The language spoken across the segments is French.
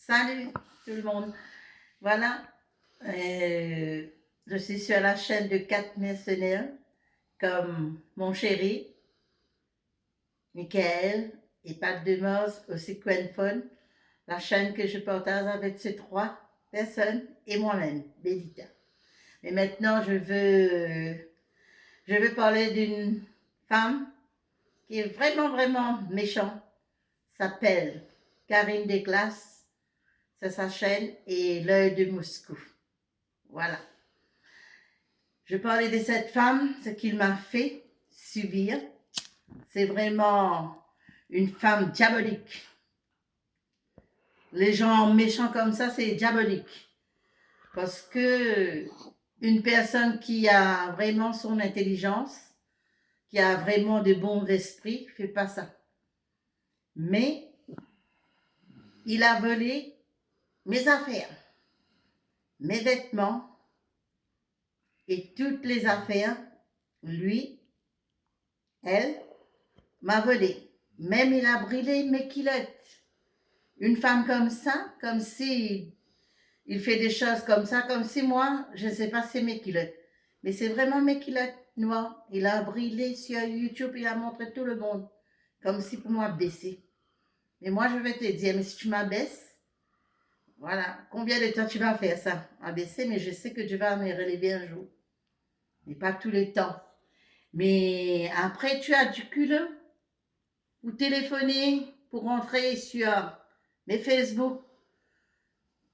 Salut tout le monde. Voilà, je suis sur la chaîne de 4 mercenaires comme mon chéri, Michael et Pat Demers, aussi Quen, la chaîne que je partage avec ces 3 personnes et moi-même, Bélita. Et maintenant, je veux parler d'une femme qui est vraiment, vraiment méchante, s'appelle Karine Desclasses, c'est sa chaîne, et L'œil de Moscou. Voilà. Je parlais de cette femme, ce qu'il m'a fait subir. C'est vraiment une femme diabolique. Les gens méchants comme ça, c'est diabolique. Parce que une personne qui a vraiment son intelligence, qui a vraiment de bons esprits, ne fait pas ça. Mais il a volé mes affaires, mes vêtements et toutes les affaires. Lui, elle, m'a volé. Même il a brûlé mes culottes. Une femme comme ça, comme si il fait des choses comme ça, comme si moi, je ne sais pas, c'est mes culottes. Mais c'est vraiment mes culottes noires. Il a brûlé sur YouTube, il a montré tout le monde. Comme si pour moi baisser. Mais moi, je vais te dire, mais si tu m'abaisses, voilà, combien de temps tu vas faire ça? Abaisser, mais je sais que tu vas me relever un jour. Mais pas tous les temps. Mais après, tu as du culot pour téléphoner, pour rentrer sur mes Facebook,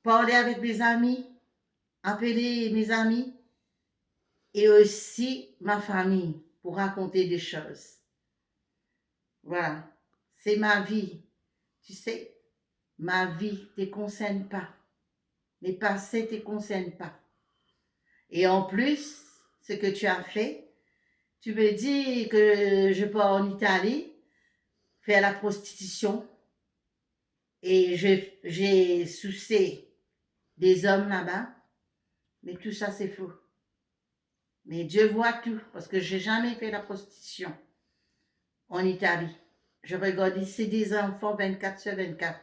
parler avec mes amis, appeler mes amis et aussi ma famille pour raconter des choses. Voilà, c'est ma vie. Tu sais, ma vie ne te concerne pas. Mes passés ne te concernent pas. Et en plus, ce que tu as fait, tu me dis que je pars en Italie faire la prostitution et j'ai sucé des hommes là-bas, mais tout ça c'est faux. Mais Dieu voit tout, parce que j'ai jamais fait la prostitution en Italie. Je regarde ici des enfants 24/24.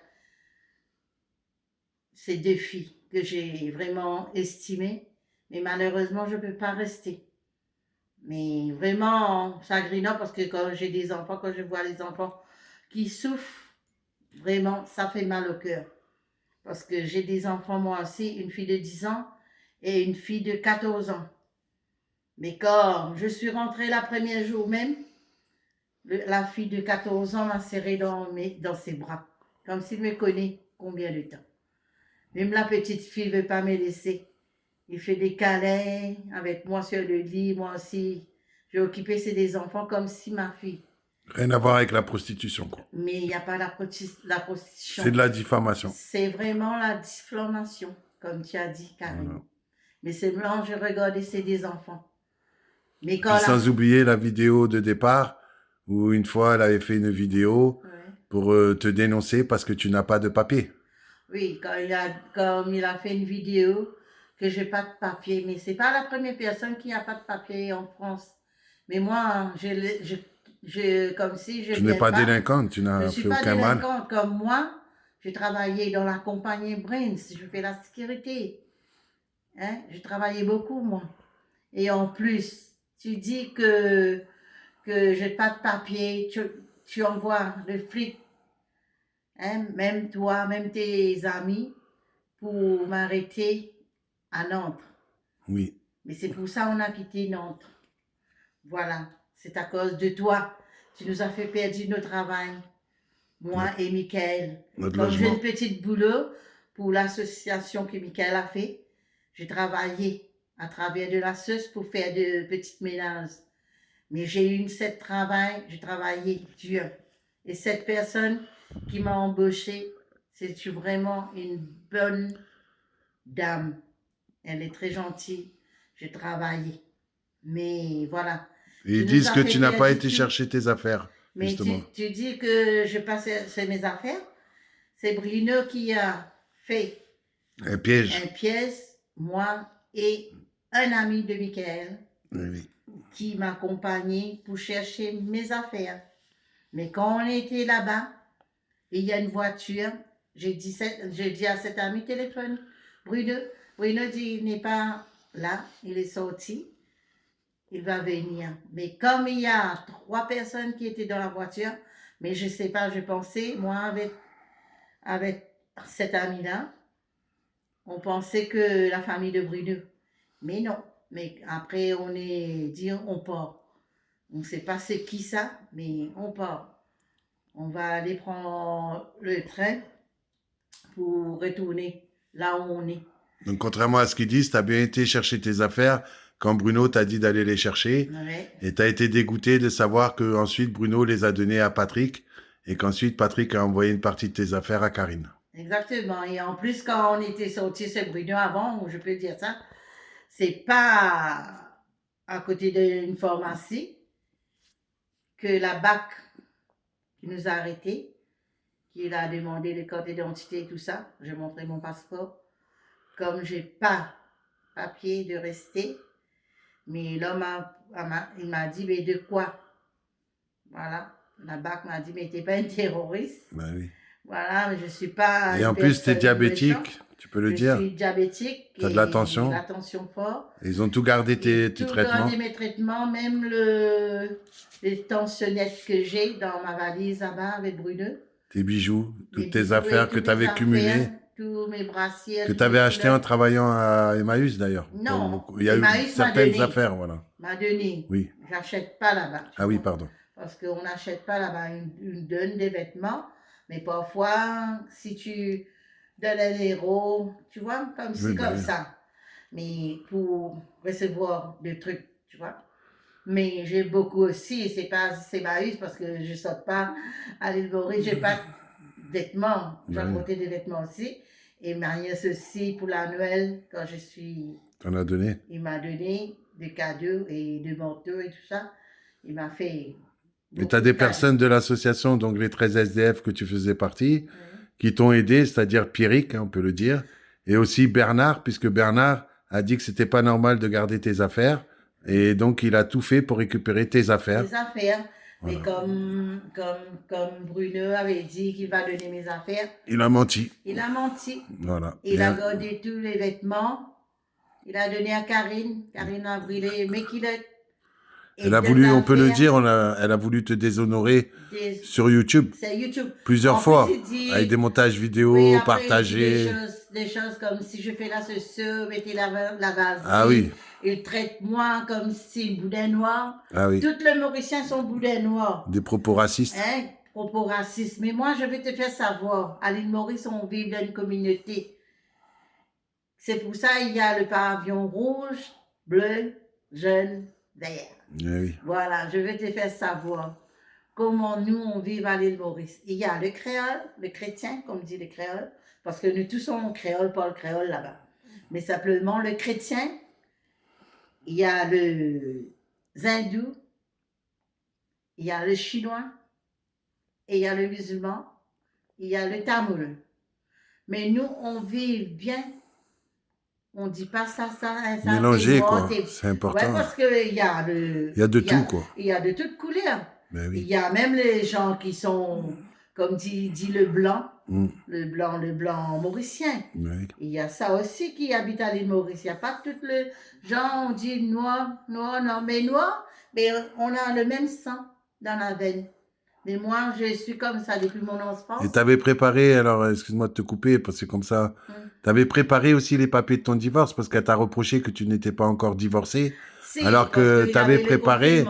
C'est 2 filles que j'ai vraiment estimées, mais malheureusement je ne peux pas rester. Mais vraiment chagrinant parce que quand j'ai des enfants, quand je vois les enfants qui souffrent, vraiment ça fait mal au cœur. Parce que j'ai des enfants moi aussi, une fille de 10 ans et une fille de 14 ans. Mais quand je suis rentrée le premier jour même, la fille de 14 ans m'a serré dans ses bras, comme s'il me connaît combien de temps. Même la petite fille ne veut pas me laisser. Il fait des câlins avec moi sur le lit, moi aussi. J'ai occupé des enfants comme si ma fille. Rien à voir avec la prostitution, quoi. Mais il n'y a pas la C'est prostitution. de la diffamation. C'est vraiment la diffamation, comme tu as dit, Karine. Voilà. Mais c'est blanc, je regardais, c'est des enfants. Mais quand Puis sans oublier la vidéo de départ, où une fois elle avait fait une vidéo Ouais. pour te dénoncer parce que tu n'as pas de papier. Oui, comme il a fait une vidéo que j'ai pas de papier, mais c'est pas la première personne qui a pas de papier en France. Mais moi, comme si je Tu n'es viens pas pas, délinquante, tu je n'as suis fait pas aucun mal. délinquante comme moi. J'ai travaillé dans la compagnie Brains, je fais la sécurité. Hein? J'ai travaillé beaucoup, moi. Et en plus, tu dis que j'ai pas de papier, tu envoies le flic, hein? Même toi, même tes amis, pour m'arrêter à Nantes. Oui, Mais c'est pour ça qu'on a quitté Nantes. Voilà, c'est à cause de toi. Tu nous as fait perdre notre travail, moi notre, et Michael. notre Comme j'ai une logement. petite boulot pour l'association que Michael a fait, j'ai travaillé à travers de la SUS pour faire de petites ménages. Mais j'ai eu cette travail, j'ai travaillé dur. Et cette personne qui m'a embauchée, c'est vraiment une bonne dame. Elle est très gentille. J'ai travaillé. Mais voilà, Et tu ils nous disent as que fait tu n'as pas perdre été tout. chercher tes affaires, Mais justement. tu dis que je passais sur mes affaires. C'est Bruno qui a fait Un piège. un pièce, moi et un ami de Michael, Oui. qui m'accompagnait pour chercher mes affaires. Mais quand on était là-bas, il y a une voiture J'ai dit à cet ami téléphone, Bruno. Bruno dit, il n'est pas là, il est sorti, il va venir. Mais comme il y a 3 personnes qui étaient dans la voiture, mais je ne sais pas, je pensais, moi, avec cet ami-là, on pensait que la famille de Bruno. Mais non. Mais après, on est dit, on part. On ne sait pas c'est qui ça, mais on part. On va aller prendre le train pour retourner là où on est. Donc, contrairement à ce qu'ils disent, tu as bien été chercher tes affaires quand Bruno t'a dit d'aller les chercher. Ouais. Et tu as été dégoûté de savoir que ensuite Bruno les a donnés à Patrick et qu'ensuite Patrick a envoyé une partie de tes affaires à Karine. Exactement. Et en plus, quand on était sorti chez Bruno avant, je peux dire ça, c'est pas à côté d'une pharmacie que la BAC qui nous a arrêtés, qui a demandé les cartes d'identité et tout ça. J'ai montré mon passeport. Comme j'ai pas papier de rester, mais l'homme il m'a dit, mais de quoi? Voilà. La BAC m'a dit, mais t'es pas un terroriste. Ben oui. Voilà, mais je suis pas. Et en plus, tu es diabétique, tu peux le dire. Je suis diabétique. Tu as de la tension. La tension fort. Ils ont tout gardé tes traitements. Tout gardé mes traitements, même les tensionnettes que j'ai dans ma valise là-bas avec Bruno. Tes bijoux, toutes Mes tes bijoux, affaires toutes que tu avais mes cumulées. affaires, tous mes brassiers. Que tu avais acheté en travaillant à Emmaüs d'ailleurs. Non, Il y a Emmaüs eu m'a certaines donné. affaires, voilà. M'a donné. Oui. J'achète pas là-bas. Ah oui, pardon. Parce qu'on n'achète pas là-bas. Une donne des vêtements. Mais parfois, si tu donnes un héros, tu vois, comme Oui, comme oui. ça. Mais pour recevoir des trucs, tu vois. Mais j'ai beaucoup aussi, c'est pas Emmaüs parce que je ne saute pas à l'île Maurice, j'ai pas de vêtements. J'ai Oui. apporté des vêtements aussi. Et ma nièce aussi, pour la Noël, quand je suis... T'en as donné. Il m'a donné des cadeaux et des manteaux et tout ça. Il m'a fait... Et tu as des personnes de l'association, donc les 13 SDF que tu faisais partie, qui t'ont aidé, c'est-à-dire Pierrick, on peut le dire, et aussi Bernard, puisque Bernard a dit que c'était pas normal de garder tes affaires, et donc il a tout fait pour récupérer tes affaires. Mes affaires. Voilà. Mais comme Bruno avait dit qu'il va donner mes affaires, Il a menti. il a menti. Voilà. Il a gardé tous les vêtements. Il a donné à Karine. Karine a brûlé mes culottes. Elle a voulu, on peut le dire, elle a voulu te déshonorer sur YouTube. C'est YouTube. Plusieurs fois. Dit, avec des montages vidéo, oui, après, partagés. Des choses comme si je fais là ce, mettez la base. Ah oui. Il traite moi comme si boudin noir. Ah oui. Tous les Mauriciens sont boudin noirs. Des propos racistes. Hein, propos racistes. Mais moi, je vais te faire savoir. À l'île Maurice, on vit dans une communauté. C'est pour ça qu'il y a le pavillon rouge, bleu, jaune, vert. Oui. Voilà, je vais te faire savoir comment nous, on vit à l'île Maurice. Il y a le créole, le chrétien, comme dit le créole, parce que nous tous sommes créole, pas le créole là-bas. Mais simplement le chrétien, il y a le hindou, il y a le chinois, et il y a le musulman, il y a le tamoul. Mais nous, on vit bien. On ne dit pas ça. Mélanger, quoi. C'est important. Ouais, parce qu'il y a il y a de tout, quoi. Il y a de toutes couleurs. Ben oui. Il y a même les gens qui sont, comme dit le blanc, le blanc mauricien. Oui. Il y a ça aussi qui habite à l'île Maurice. Il n'y a pas tous les gens, on dit noir, non, mais noir, mais on a le même sang dans la veine. Mais moi, je suis comme ça depuis mon enfance. Et tu avais préparé, alors excuse-moi de te couper, parce que comme ça, tu avais préparé aussi les papiers de ton divorce, parce qu'elle t'a reproché que tu n'étais pas encore divorcée, si, alors que tu avais préparé,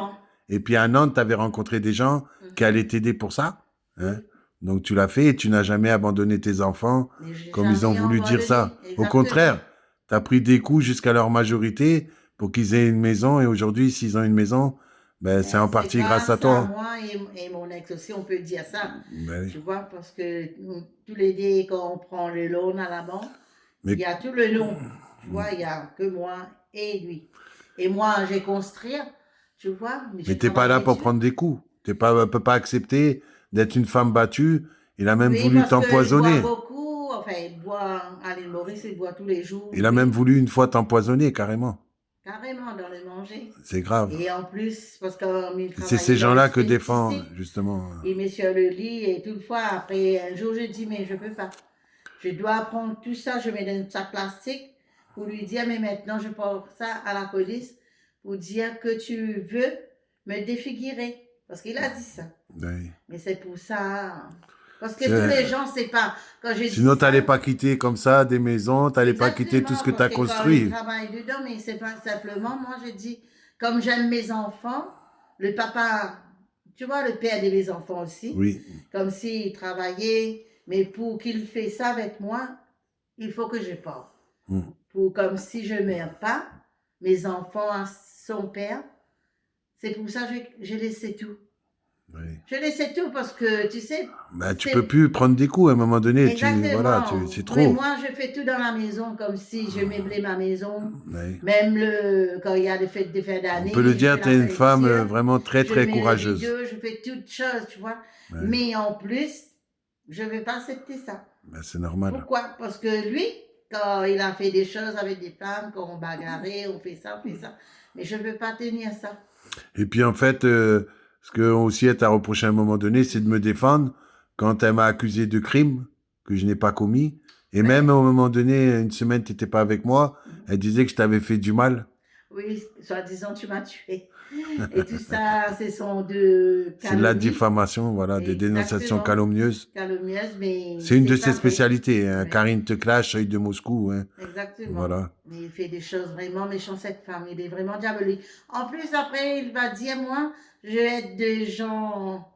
et puis à Nantes, tu avais rencontré des gens qui allaient t'aider pour ça. Hein. Donc tu l'as fait et tu n'as jamais abandonné tes enfants, comme ils ont voulu dire ça. Exactement. Au contraire, tu as pris des coups jusqu'à leur majorité pour qu'ils aient une maison, et aujourd'hui, s'ils ont une maison... Ben, c'est en partie grâce à toi. Moi et mon ex aussi, on peut dire ça. Ben oui. Tu vois, parce que tous les deux, quand on prend le loan à la banque, il y a tout le long. Tu vois, il n'y a que moi et lui. Et moi, j'ai construit, tu vois. Mais tu n'es pas là pour prendre des coups. Tu ne peux pas accepter d'être une femme battue. Il a même voulu t'empoisonner. Il boit beaucoup. Enfin, il boit à l'île Maurice, il boit tous les jours. Il a même voulu une fois t'empoisonner, carrément. Carrément, dans le manger. C'est grave. Et en plus, parce que c'est ces gens-là que défend, justement. Il met sur le lit et toutefois, après un jour, je dis, mais je ne peux pas. Je dois prendre tout ça, je mets dans un sac plastique pour lui dire, mais maintenant je porte ça à la police pour dire que tu veux me défigurer. Parce qu'il a dit ça. Oui. Mais c'est pour ça. Parce que tous les gens, c'est pas. Quand je Sinon, dis tu n'allais ça, pas quitter comme ça des maisons, tu n'allais pas quitter tout ce que tu as parce que quand construit. il travaille dedans, mais c'est pas simplement, moi je dis, comme j'aime mes enfants, le papa, tu vois, le père de mes enfants aussi, Oui. comme s'il travaillait, mais pour qu'il fasse ça avec moi, il faut que je parte. Pour comme si je ne meurs pas, mes enfants à son père, c'est pour ça que j'ai laissé tout. Oui. Je laissais tout parce que, tu sais... Ben, tu peux plus prendre des coups à un moment donné. Exactement. Voilà, c'est trop. Mais moi, je fais tout dans la maison comme si je meublais ma maison. Oui. Même quand il y a des fêtes de fin d'année. On peut le dire, tu es une femme vraiment très, très courageuse. Je fais toutes choses, tu vois. Oui. Mais en plus, je ne vais pas accepter ça. Ben, c'est normal. Pourquoi? Parce que lui, quand il a fait des choses avec des femmes, quand on bagarrait, on fait ça. Mais je ne veux pas tenir ça. Et puis en fait, ce que aussi elle t'a reproché à un moment donné, c'est de me défendre quand elle m'a accusé de crime que je n'ai pas commis. Et même au moment donné, une semaine, tu n'étais pas avec moi, elle disait que je t'avais fait du mal. Oui, soi-disant, tu m'as tué. Et tout ça, c'est son de calomnie. C'est de la diffamation, voilà, des dénonciations calomnieuses. Calomnieuses, mais... C'est une de ses spécialités. Hein. Oui. Karine te clash, œil de Moscou. Hein. Exactement. Voilà. Mais il fait des choses vraiment méchantes, cette femme. Il est vraiment diabolique. En plus, après, il va dire, moi, je vais être des gens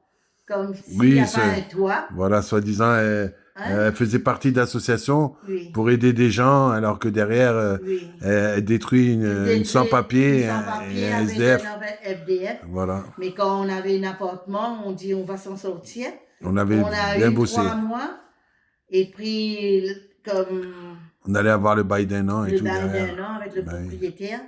comme s'il n'y a pas un toit. Voilà, soi-disant, elle faisait partie d'associations pour aider des gens, alors que derrière, elle détruit une sans-papier, un SDF. Voilà. Mais quand on avait un appartement, on dit on va s'en sortir. On avait bien bossé. 3 mois. Et puis, comme... On allait avoir le bail d'un an et tout. Le bail d'un an avec le propriétaire.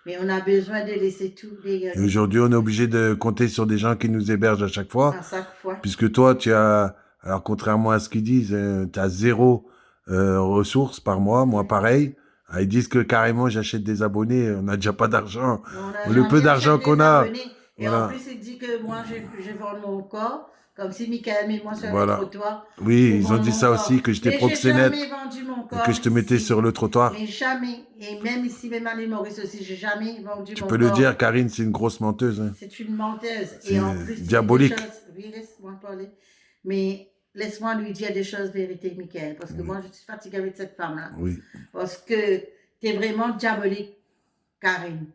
Mais on a besoin de laisser tout dégager. Et aujourd'hui, on est obligé de compter sur des gens qui nous hébergent à chaque fois. À chaque fois. Puisque toi, tu as... Alors, contrairement à ce qu'ils disent, tu as 0 ressources par mois. Moi, pareil. Ils disent que carrément, j'achète des abonnés. On n'a déjà pas d'argent. Le peu d'argent qu'on a. Et en plus, il dit que moi, je vends mon corps. Comme si Michael met moi sur le trottoir. Oui, ils ont dit ça aussi, que j'étais proxénète. J'ai jamais vendu mon corps. Et que je te mettais sur le trottoir. Mais jamais. Et même ici, même à l'île Maurice aussi, j'ai jamais vendu mon corps. Tu peux le dire, Karine, c'est une grosse menteuse. Hein. C'est une menteuse. Et en plus, diabolique. Oui, laisse-moi parler. Mais laisse-moi lui dire des choses vérités, Michael. Parce que moi, je suis fatiguée avec cette femme-là. Oui. Parce que tu es vraiment diabolique, Karine.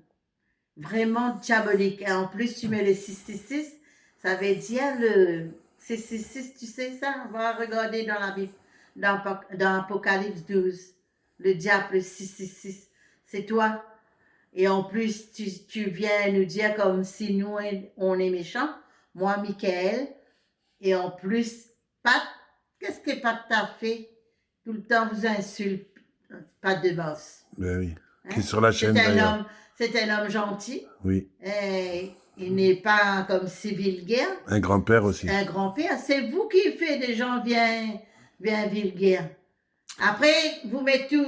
Vraiment diabolique. Et en plus, tu mets le 666. Ça veut dire le 666, tu sais ça? On va regarder dans la Bible, dans Apocalypse 12. Le diable 666, c'est toi. Et en plus, tu viens nous dire comme si nous, on est méchants. Moi, Michael. Et en plus, Pat, qu'est-ce que Pat t'a fait? Tout le temps, vous insulte. Pat de boss. Ben oui. Hein? Qui est sur la chaîne d'ailleurs. C'est un homme gentil. Oui. Et il n'est pas comme si vulgaire. Un grand-père aussi. Un grand-père. C'est vous qui faites des gens bien vulgaires. Après, vous mettez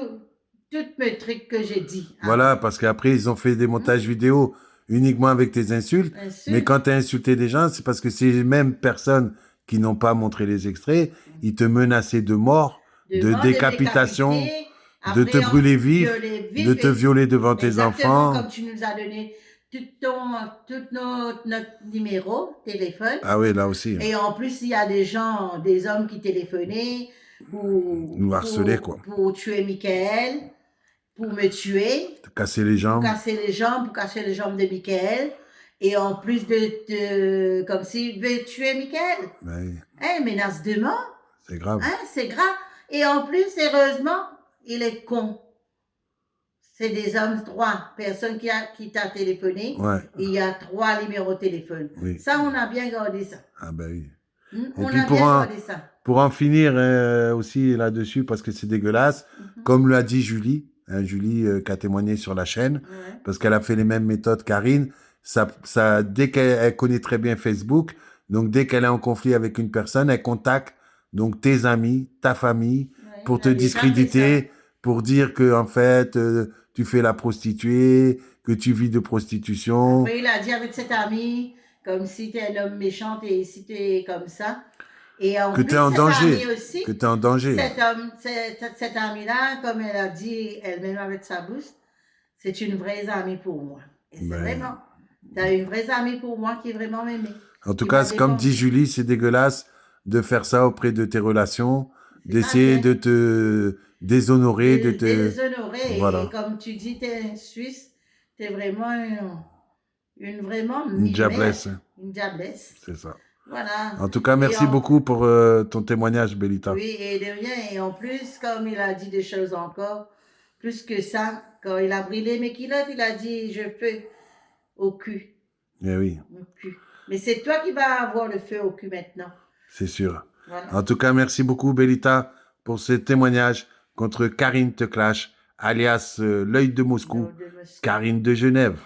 tous mes trucs que j'ai dit. Hein. Voilà, parce qu'après, ils ont fait des montages vidéo uniquement avec tes insultes. Mais quand tu as insulté des gens, c'est parce que ces mêmes personnes qui n'ont pas montré les extraits, ils te menaçaient de mort, de décapitation, de te brûler vif, de te violer devant tes enfants. Comme tu nous as donné tout notre numéro téléphone. Ah oui, là aussi. Et en plus, il y a des hommes qui téléphonaient pour nous harceler, quoi. Pour tuer Michael, pour me tuer. Te casser les jambes. Pour casser les jambes de Michael. Et en plus comme s'il veut tuer Michael. Oui. Menace de mort. C'est grave. C'est grave. Et en plus, heureusement, il est con. C'est des hommes, 3 personnes qui t'a téléphoné. Ouais. Il y a 3 numéros de téléphone. Oui. Ça, on a bien gardé ça. Ah ben oui. On a bien gardé ça. Pour en finir aussi là-dessus, parce que c'est dégueulasse, comme l'a dit Julie, hein, Julie qui a témoigné sur la chaîne, parce qu'elle a fait les mêmes méthodes Karine, dès qu'elle connaît très bien Facebook, donc dès qu'elle est en conflit avec une personne, elle contacte donc tes amis, ta famille, pour te discréditer, pour dire que en fait tu fais la prostituée, que tu vis de prostitution. Après, il a dit avec cet ami, comme si tu es un homme méchant et si tu es comme ça. Et en que plus, tu es en cet danger. ami aussi, Que tu es en danger. cet ami-là, comme elle a dit elle-même avec sa bouche, c'est une vraie amie pour moi. Et c'est Ben, vraiment, tu as une vraie amie pour moi qui vraiment m'aimait. en tout Qui cas, m'a comme dit défendu. Julie, c'est dégueulasse de faire ça auprès de tes relations, C'est pas d'essayer bien. de te déshonorer, de te... Déshonoré. Et Voilà. comme tu dis, tu es Suisse, tu es vraiment vraiment Une diablesse. merde. Une diablesse. C'est ça. Voilà. En tout cas, Et merci beaucoup pour ton témoignage, Bélita. oui, et de rien. Et en plus, comme il a dit des choses encore, plus que ça, quand il a brûlé mes culottes, il a dit je peux au cul. Eh oui. Au cul. Mais c'est toi qui vas avoir le feu au cul maintenant. C'est sûr. Voilà. En tout cas, merci beaucoup, Bélita, pour ce témoignage contre Karine Te Clash, alias l'œil de Moscou, Karine de Genève.